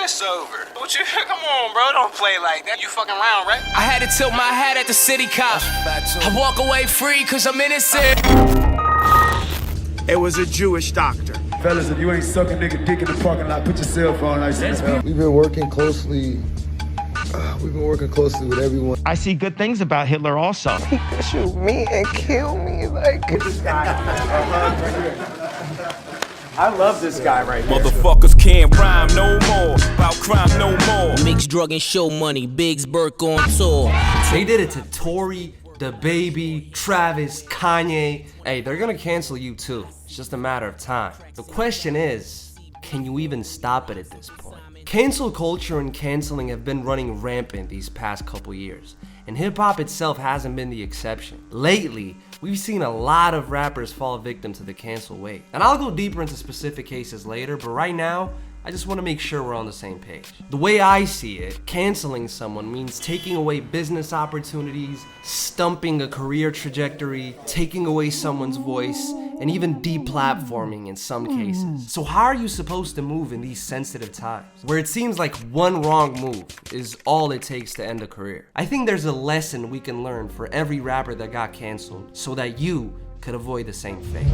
it's over. What you, come on, bro, don't play like that. You fucking around, right? I had to tilt my hat at the city cop. I walk away free cause I'm innocent. It was a Jewish doctor. Fellas, if you ain't sucking nigga dick in the parking lot, put your cell phone like that. We've been working closely. With everyone. I see good things about Hitler also. He could shoot me and kill me, like. This guy. I love this guy right here. Motherfuckers can't rhyme no more, about crime no more. Mixed drug and show money, Biggs Burke on tour. They did it to Tory, DaBaby, Travis, Kanye. Hey, they're gonna cancel you too. It's just a matter of time. The question is, can you even stop it at this point? Cancel culture and canceling have been running rampant these past couple years, and hip-hop itself hasn't been the exception. Lately, we've seen a lot of rappers fall victim to the cancel wave. And I'll go deeper into specific cases later, but right now, I just want to make sure we're on the same page. The way I see it, canceling someone means taking away business opportunities, stumping a career trajectory, taking away someone's voice, and even deplatforming in some cases. So how are you supposed to move in these sensitive times, where it seems like one wrong move is all it takes to end a career? I think there's a lesson we can learn for every rapper that got canceled so that you could avoid the same fate.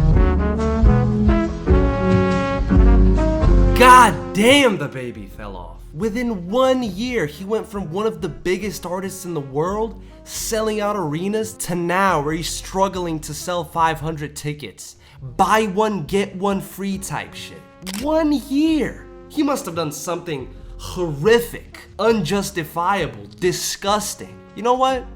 God damn, DaBaby fell off. Within 1 year, he went from one of the biggest artists in the world, selling out arenas, to now where he's struggling to sell 500 tickets. Buy one, get one free type shit. 1 year. He must have done something horrific, unjustifiable, disgusting. You know what?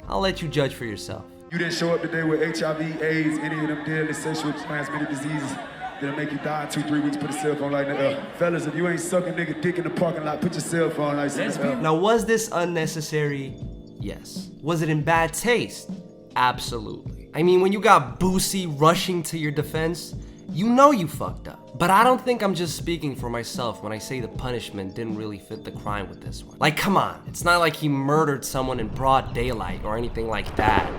I'll let you judge for yourself. You didn't show up today with HIV, AIDS, any of them deadly sexually transmitted diseases that'll make you die in 2-3 weeks. Put a cell phone like that. Fellas, if you ain't sucking nigga dick in the parking lot, put your cell phone like that. Now, was this unnecessary? Yes. Was it in bad taste? Absolutely. I mean, when you got Boosie rushing to your defense, you know you fucked up. But I don't think I'm just speaking for myself when I say the punishment didn't really fit the crime with this one. Like, come on. It's not like he murdered someone in broad daylight or anything like that.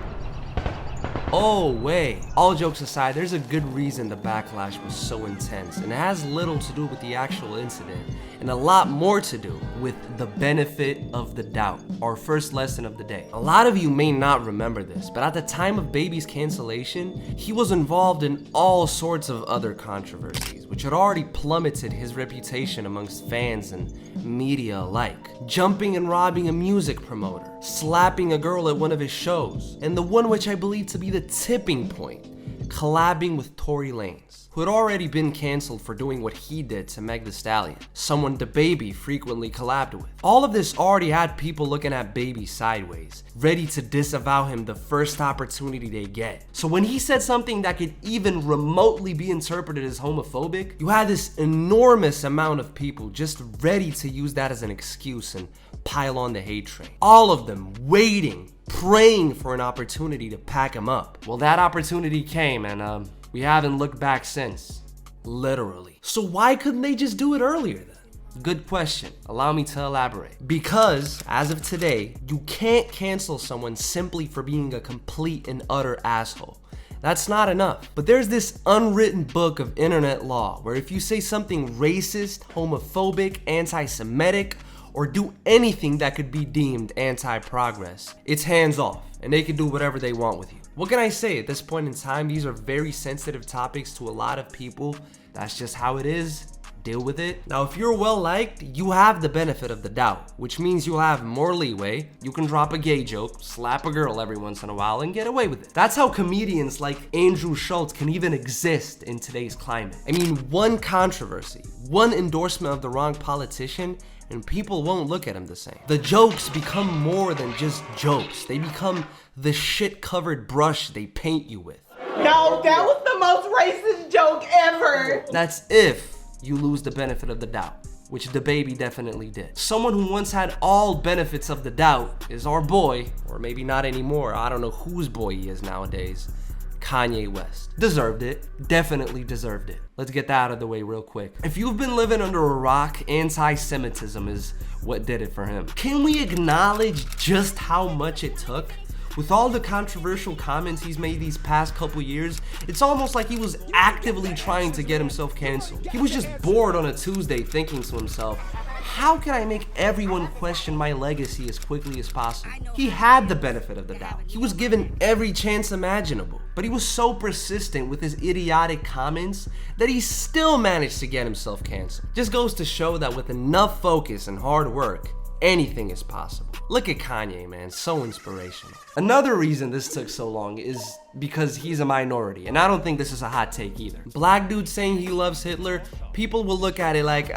Oh, wait. All jokes aside, there's a good reason the backlash was so intense, and it has little to do with the actual incident, and a lot more to do with the benefit of the doubt, our first lesson of the day. A lot of you may not remember this, but at the time of Baby's cancellation, he was involved in all sorts of other controversies, which had already plummeted his reputation amongst fans and media alike. Jumping and robbing a music promoter, slapping a girl at one of his shows, and the one which I believe to be the tipping point, collabing with Tory Lanez, who had already been canceled for doing what he did to Meg Thee Stallion, someone DaBaby frequently collabed with. All of this already had people looking at Baby sideways, ready to disavow him the first opportunity they get. So when he said something that could even remotely be interpreted as homophobic, you had this enormous amount of people just ready to use that as an excuse and pile on the hate train. All of them waiting, praying for an opportunity to pack him up. Well, that opportunity came, and we haven't looked back since. Literally. So why couldn't they just do it earlier then? Good question. Allow me to elaborate. Because, as of today, you can't cancel someone simply for being a complete and utter asshole. That's not enough. But there's this unwritten book of internet law where if you say something racist, homophobic, anti-Semitic, or do anything that could be deemed anti-progress, it's hands off, and they can do whatever they want with you. What can I say? At this point in time, these are very sensitive topics to a lot of people. That's just how it is. Deal with it. Now, if you're well-liked, you have the benefit of the doubt, which means you'll have more leeway. You can drop a gay joke, slap a girl every once in a while, and get away with it. That's how comedians like Andrew Schultz can even exist in today's climate. I mean, one controversy, one endorsement of the wrong politician, and people won't look at him the same. The jokes become more than just jokes. They become the shit-covered brush they paint you with. No, that was the most racist joke ever. That's if you lose the benefit of the doubt, which DaBaby definitely did. Someone who once had all benefits of the doubt is our boy, or maybe not anymore. I don't know whose boy he is nowadays. Kanye West. Deserved it. Definitely deserved it. Let's get that out of the way real quick. If you've been living under a rock, anti-Semitism is what did it for him. Can we acknowledge just how much it took? With all the controversial comments he's made these past couple years, it's almost like he was actively trying to get himself canceled. He was just bored on a Tuesday thinking to himself, how can I make everyone question my legacy as quickly as possible? He had the benefit of the doubt. He was given every chance imaginable, but he was so persistent with his idiotic comments that he still managed to get himself canceled. Just goes to show that with enough focus and hard work, anything is possible. Look at Kanye, man, so inspirational. Another reason this took so long is because he's a minority, and I don't think this is a hot take either. Black dude saying he loves Hitler, people will look at it like,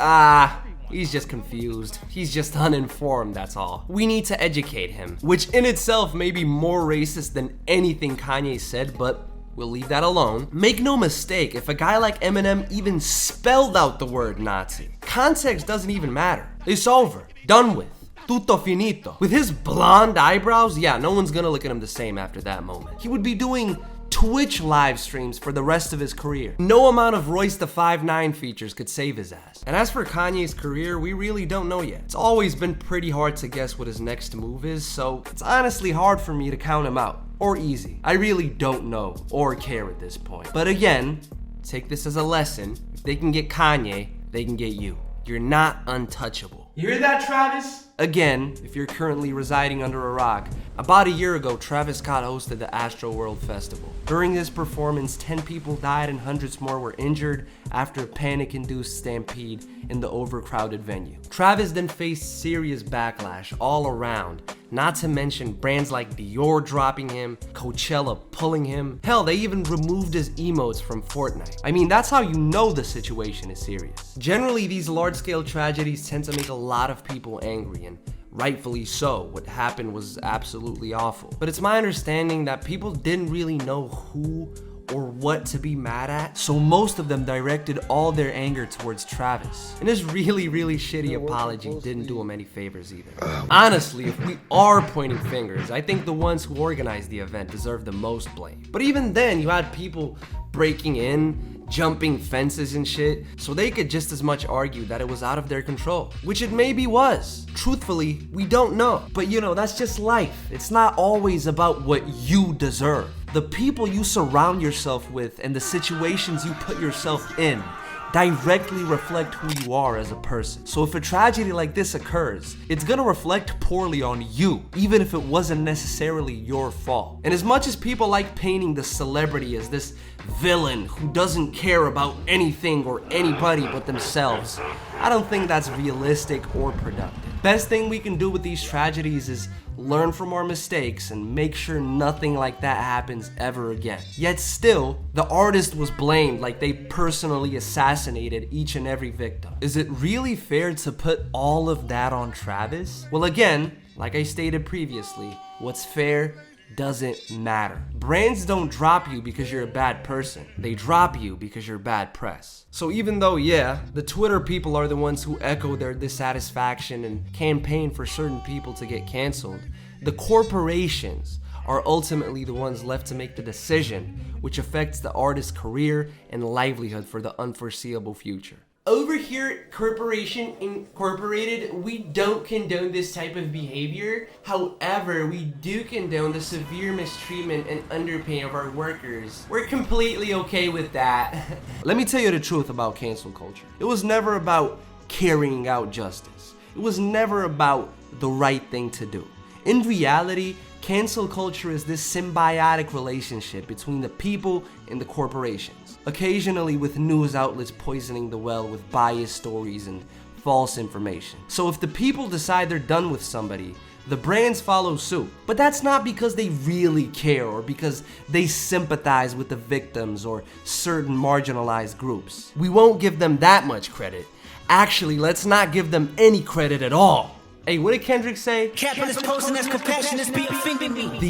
he's just confused. He's just uninformed, that's all. We need to educate him, which in itself may be more racist than anything Kanye said, but we'll leave that alone. Make no mistake, if a guy like Eminem even spelled out the word Nazi, context doesn't even matter. It's over, done with. Tutto finito. With his blonde eyebrows, yeah, no one's gonna look at him the same after that moment. He would be doing Twitch live streams for the rest of his career. No amount of Royce the 5'9" features could save his ass. And as for Kanye's career, we really don't know yet. It's always been pretty hard to guess what his next move is, so it's honestly hard for me to count him out. Or easy. I really don't know or care at this point. But again, take this as a lesson. If they can get Kanye, they can get you. You're not untouchable. You hear that, Travis? Again, if you're currently residing under a rock, about a year ago, Travis Scott hosted the Astro World Festival. During his performance, 10 people died and hundreds more were injured after a panic-induced stampede in the overcrowded venue. Travis then faced serious backlash all around, not to mention brands like Dior dropping him, Coachella pulling him. Hell, they even removed his emotes from Fortnite. I mean, that's how you know the situation is serious. Generally, these large-scale tragedies tend to make a lot of people angry, and rightfully so. What happened was absolutely awful. But it's my understanding that people didn't really know who or what to be mad at, so most of them directed all their anger towards Travis. And his really shitty apology didn't do him any favors either. Honestly, if we are pointing fingers, I think the ones who organized the event deserve the most blame. But even then, you had people breaking in, jumping fences and shit, so they could just as much argue that it was out of their control, which it maybe was. Truthfully, we don't know. But you know, that's just life. It's not always about what you deserve. The people you surround yourself with and the situations you put yourself in directly reflect who you are as a person. So if a tragedy like this occurs, it's gonna reflect poorly on you, even if it wasn't necessarily your fault. And as much as people like painting the celebrity as this villain who doesn't care about anything or anybody but themselves, I don't think that's realistic or productive. Best thing we can do with these tragedies is learn from our mistakes and make sure nothing like that happens ever again. Yet still, the artist was blamed like they personally assassinated each and every victim. Is it really fair to put all of that on Travis? Well, again, like I stated previously, what's fair doesn't matter. Brands don't drop you because you're a bad person. They drop you because you're bad press. So even though, yeah, the Twitter people are the ones who echo their dissatisfaction and campaign for certain people to get canceled, the corporations are ultimately the ones left to make the decision, which affects the artist's career and livelihood for the unforeseeable future. Over here at Corporation Incorporated, we don't condone this type of behavior. However, we do condone the severe mistreatment and underpay of our workers. We're completely okay with that. Let me tell you the truth about cancel culture. It was never about carrying out justice. It was never about the right thing to do. In reality, cancel culture is this symbiotic relationship between the people and the corporations, occasionally with news outlets poisoning the well with biased stories and false information. So if the people decide they're done with somebody, the brands follow suit. But that's not because they really care or because they sympathize with the victims or certain marginalized groups. We won't give them that much credit. Actually, let's not give them any credit at all. Hey, what did Kendrick say? The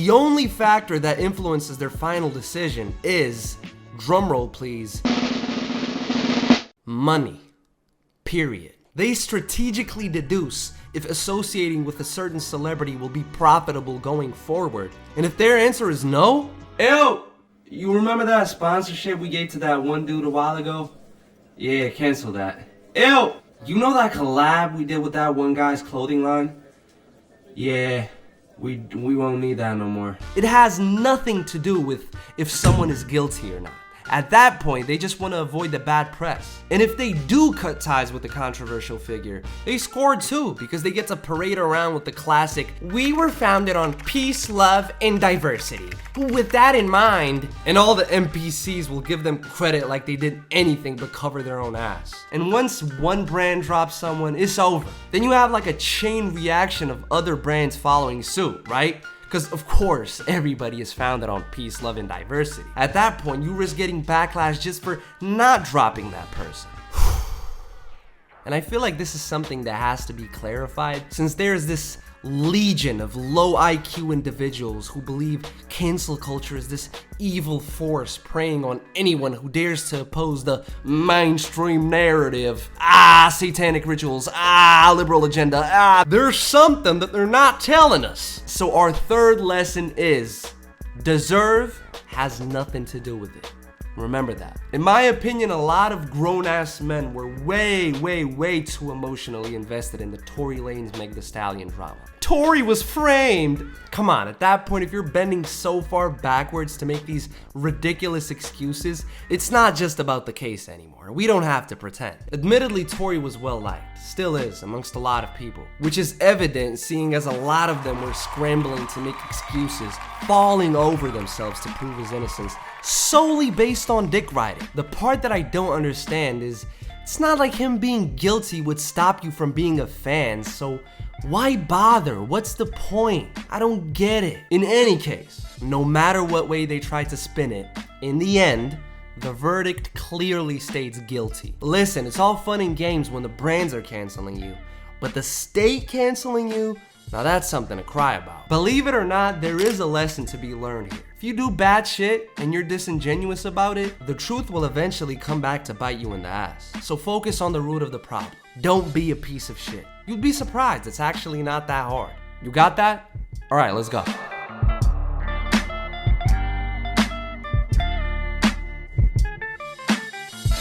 only factor that influences their final decision is, drumroll please, money. Period. They strategically deduce if associating with a certain celebrity will be profitable going forward. And if their answer is no, ew, you remember that sponsorship we gave to that one dude a while ago? Yeah, cancel that. Ew! You know that collab we did with that one guy's clothing line? Yeah, we won't need that no more. It has nothing to do with if someone is guilty or not. At that point, they just want to avoid the bad press. And if they do cut ties with the controversial figure, they score too, because they get to parade around with the classic, "We were founded on peace, love, and diversity." With that in mind, and all the NPCs will give them credit like they did anything but cover their own ass. And once one brand drops someone, it's over. Then you have like a chain reaction of other brands following suit, right? Because of course, everybody is founded on peace, love, and diversity. At that point, you risk getting backlash just for not dropping that person. And I feel like this is something that has to be clarified, since there's this legion of low IQ individuals who believe cancel culture is this evil force preying on anyone who dares to oppose the mainstream narrative. Satanic rituals, liberal agenda, there's something that they're not telling us. So our third lesson is, deserve has nothing to do with it. Remember that. In my opinion, a lot of grown-ass men were way too emotionally invested in the Tory Lanez Meg Thee Stallion drama. Tory was framed! Come on, at that point, if you're bending so far backwards to make these ridiculous excuses, it's not just about the case anymore. We don't have to pretend. Admittedly, Tory was well liked, still is, amongst a lot of people, which is evident seeing as a lot of them were scrambling to make excuses, falling over themselves to prove his innocence, solely based on dick riding. The part that I don't understand is, it's not like him being guilty would stop you from being a fan, so why bother? What's the point? I don't get it. In any case, no matter what way they try to spin it, in the end, the verdict clearly states guilty. Listen, it's all fun and games when the brands are canceling you, but the state canceling you, now that's something to cry about. Believe it or not, there is a lesson to be learned here. If you do bad shit and you're disingenuous about it, the truth will eventually come back to bite you in the ass. So focus on the root of the problem. Don't be a piece of shit. You'd be surprised, it's actually not that hard. You got that? All right, let's go.